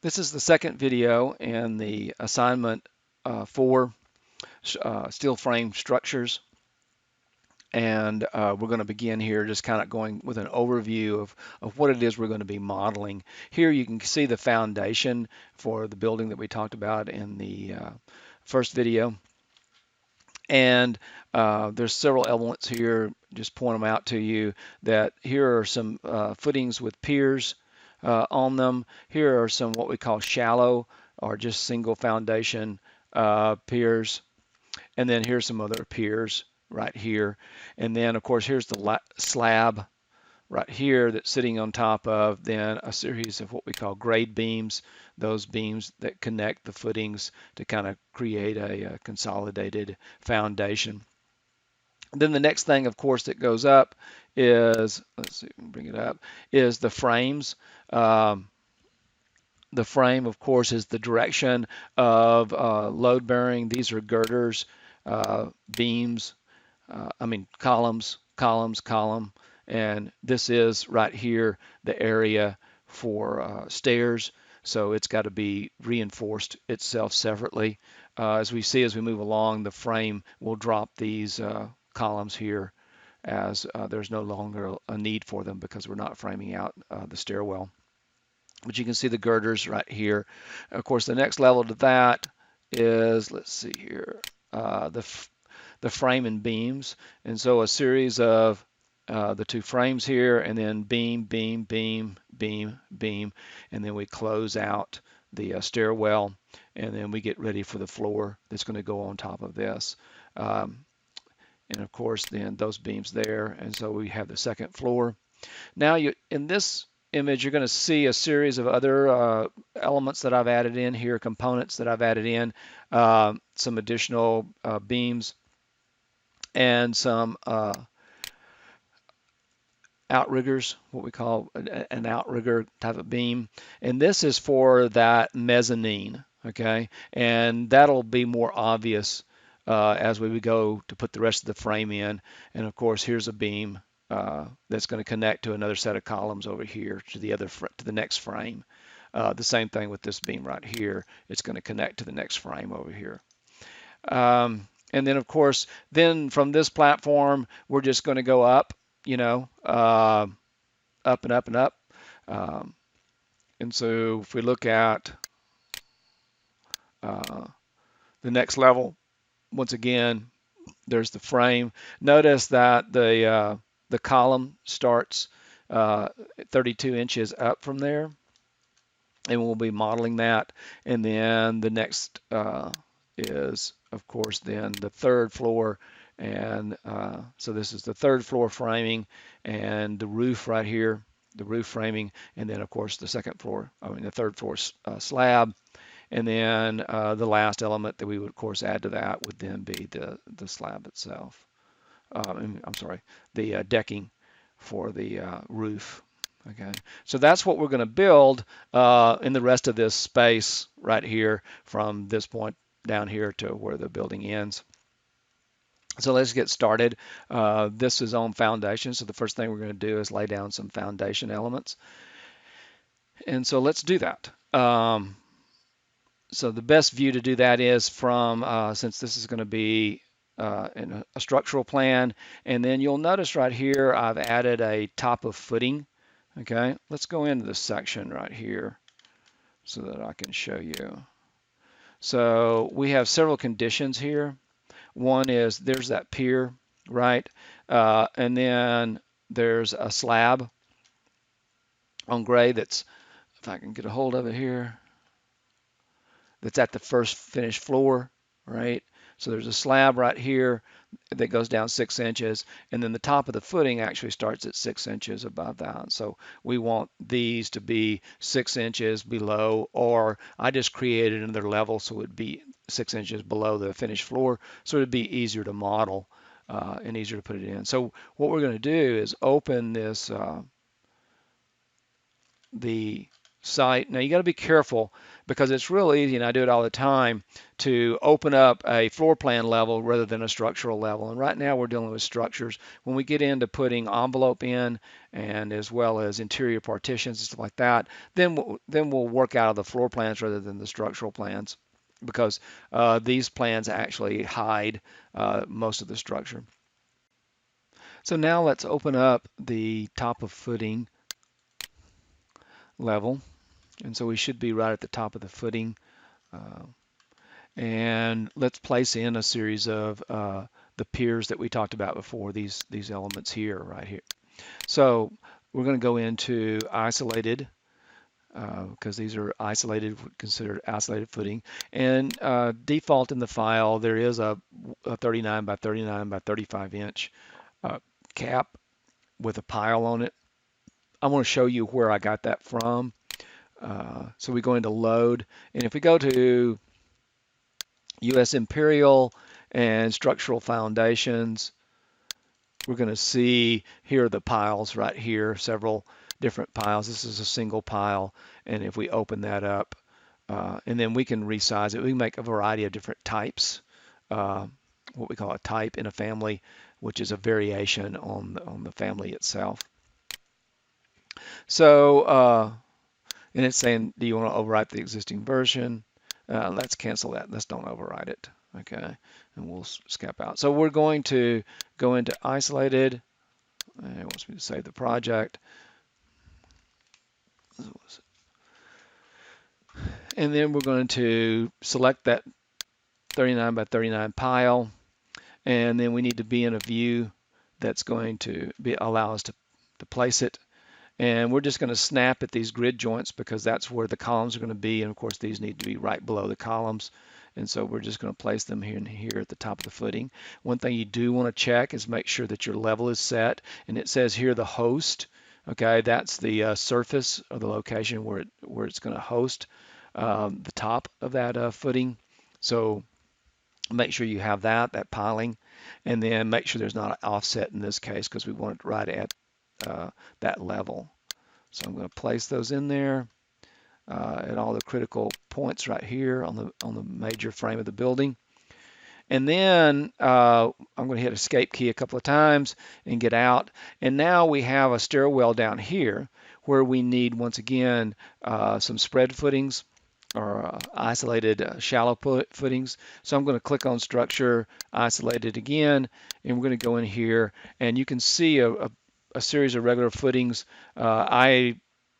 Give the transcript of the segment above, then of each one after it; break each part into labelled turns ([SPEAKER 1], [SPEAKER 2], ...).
[SPEAKER 1] This is the second video in the assignment for steel frame structures. And we're going to begin here just kind of going with an overview of what it is we're going to be modeling. Here you can see the foundation for the building that we talked about in the first video. And there's several elements here, just point them out to you, that here are some footings with piers on them. Here are some what we call shallow or just single foundation piers. And then here's some other piers right here. And then of course here's the slab right here that's sitting on top of then a series of what we call grade beams, those beams that connect the footings to kind of create a consolidated foundation. Then the next thing, of course, that goes up is, let's see, bring it up, is the frames. The frame, of course, is the direction of load bearing. These are girders, beams, columns, column, and this is right here the area for stairs. So it's got to be reinforced itself separately. As we see as we move along, the frame will drop these columns here as there's no longer a need for them because we're not framing out the stairwell. But you can see the girders right here. Of course, the next level to that is, let's see here, the frame and beams. And so a series of the two frames here, and then beam, beam, beam, beam, beam, and then we close out the stairwell, and then we get ready for the floor that's going to go on top of this. And of course, then those beams there, and so we have the second floor. Now, in this image, you're going to see a series of other elements that I've added in here, components that I've added in, some additional beams, and some outriggers, what we call an outrigger type of beam. And this is for that mezzanine, okay? And that'll be more obvious as we go to put the rest of the frame in. And of course, here's a beam that's going to connect to another set of columns over here to the next frame. The same thing with this beam right here. It's going to connect to the next frame over here. And then of course, then from this platform, we're just going to go up, up and up and up. And so if we look at the next level, once again, there's the frame. Notice that the column starts 32 inches up from there, and we'll be modeling that. And then the next is, of course, then the third floor. And so this is the third floor framing and the roof right here, the roof framing, and then of course the the third floor slab. And then the last element that we would of course add to that would then be the slab itself. I'm sorry, the decking for the roof. Okay, so that's what we're going to build in the rest of this space right here from this point down here to where the building ends. So let's get started. This is on foundation, so the first thing we're going to do is lay down some foundation elements. And so let's do that. So the best view to do that is from, since this is going to be in a structural plan, and then you'll notice right here I've added a top of footing. Okay, let's go into this section right here so that I can show you. So we have several conditions here. One is there's that pier, right? And then there's a slab on grade that's, if I can get a hold of it here, that's at the first finished floor, right? So there's a slab right here that goes down 6 inches, and then the top of the footing actually starts at 6 inches above that. So we want these to be 6 inches below, or I just created another level so it would be 6 inches below the finished floor, so it'd be easier to model and easier to put it in. So what we're going to do is open this the site. Now you got to be careful because it's real easy, and I do it all the time, to open up a floor plan level rather than a structural level. And right now we're dealing with structures. When we get into putting envelope in and as well as interior partitions and stuff like that, then we'll work out of the floor plans rather than the structural plans, because these plans actually hide most of the structure. So now let's open up the top of footing level. And so we should be right at the top of the footing. And let's place in a series of the piers that we talked about before, these elements here, right here. So we're going to go into isolated, because these are isolated, considered isolated footing. And default in the file, there is a 39 by 39 by 35 inch cap with a pile on it. I want to show you where I got that from. So we go into load, and if we go to U.S. Imperial and structural foundations, we're going to see here are the piles right here, several different piles. This is a single pile, and if we open that up, and then we can resize it. We can make a variety of different types, what we call a type in a family, which is a variation on the family itself. So, and it's saying, do you want to overwrite the existing version? Let's cancel that. Let's don't override it. Okay, and we'll skip out. So we're going to go into isolated. It wants me to save the project. And then we're going to select that 39 by 39 pile. And then we need to be in a view that's going to allow us to place it. And we're just going to snap at these grid joints because that's where the columns are going to be. And of course, these need to be right below the columns. And so we're just going to place them here and here at the top of the footing. One thing you do want to check is make sure that your level is set. And it says here the host. Okay, that's the surface or the location where it's going to host the top of that footing. So make sure you have that piling, and then make sure there's not an offset in this case because we want it right at that level. So I'm going to place those in there at all the critical points right here on the major frame of the building. And then I'm going to hit escape key a couple of times and get out. And now we have a stairwell down here where we need, once again, some spread footings or isolated shallow footings. So I'm going to click on structure, isolated again, and we're going to go in here, and you can see a series of regular footings.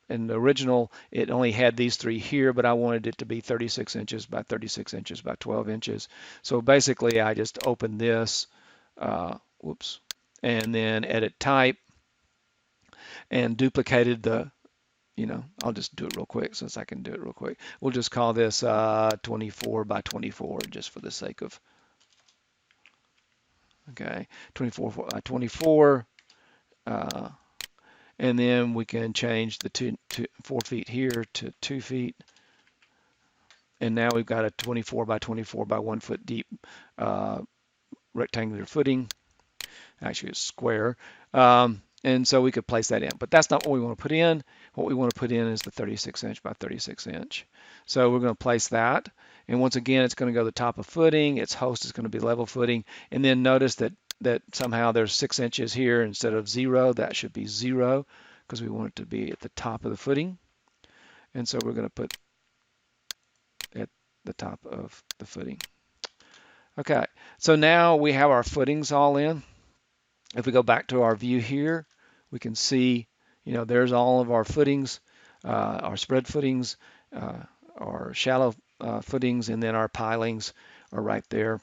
[SPEAKER 1] In the original, it only had these three here, but I wanted it to be 36 inches by 36 inches by 12 inches. So basically, I just opened this, and then edit type, and duplicated the, I'll just do it real quick since I can do it real quick. We'll just call this 24 by 24 just for the sake of, okay, 24 by 24. And then we can change the 4 feet here to 2 feet. And now we've got a 24 by 24 by 1 foot deep rectangular footing. Actually, it's square. And so we could place that in. But that's not what we want to put in. What we want to put in is the 36 inch by 36 inch. So we're going to place that. And once again, it's going to go to the top of footing. Its host is going to be level footing. And then notice that somehow there's 6 inches here instead of 0. That should be 0 because we want it to be at the top of the footing. And so we're going to put at the top of the footing. Okay, so now we have our footings all in. If we go back to our view here, we can see, there's all of our footings, our spread footings, our shallow footings, and then our pilings are right there.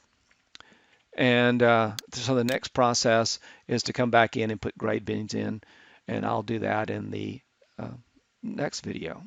[SPEAKER 1] And so the next process is to come back in and put grade beams in, and I'll do that in the next video.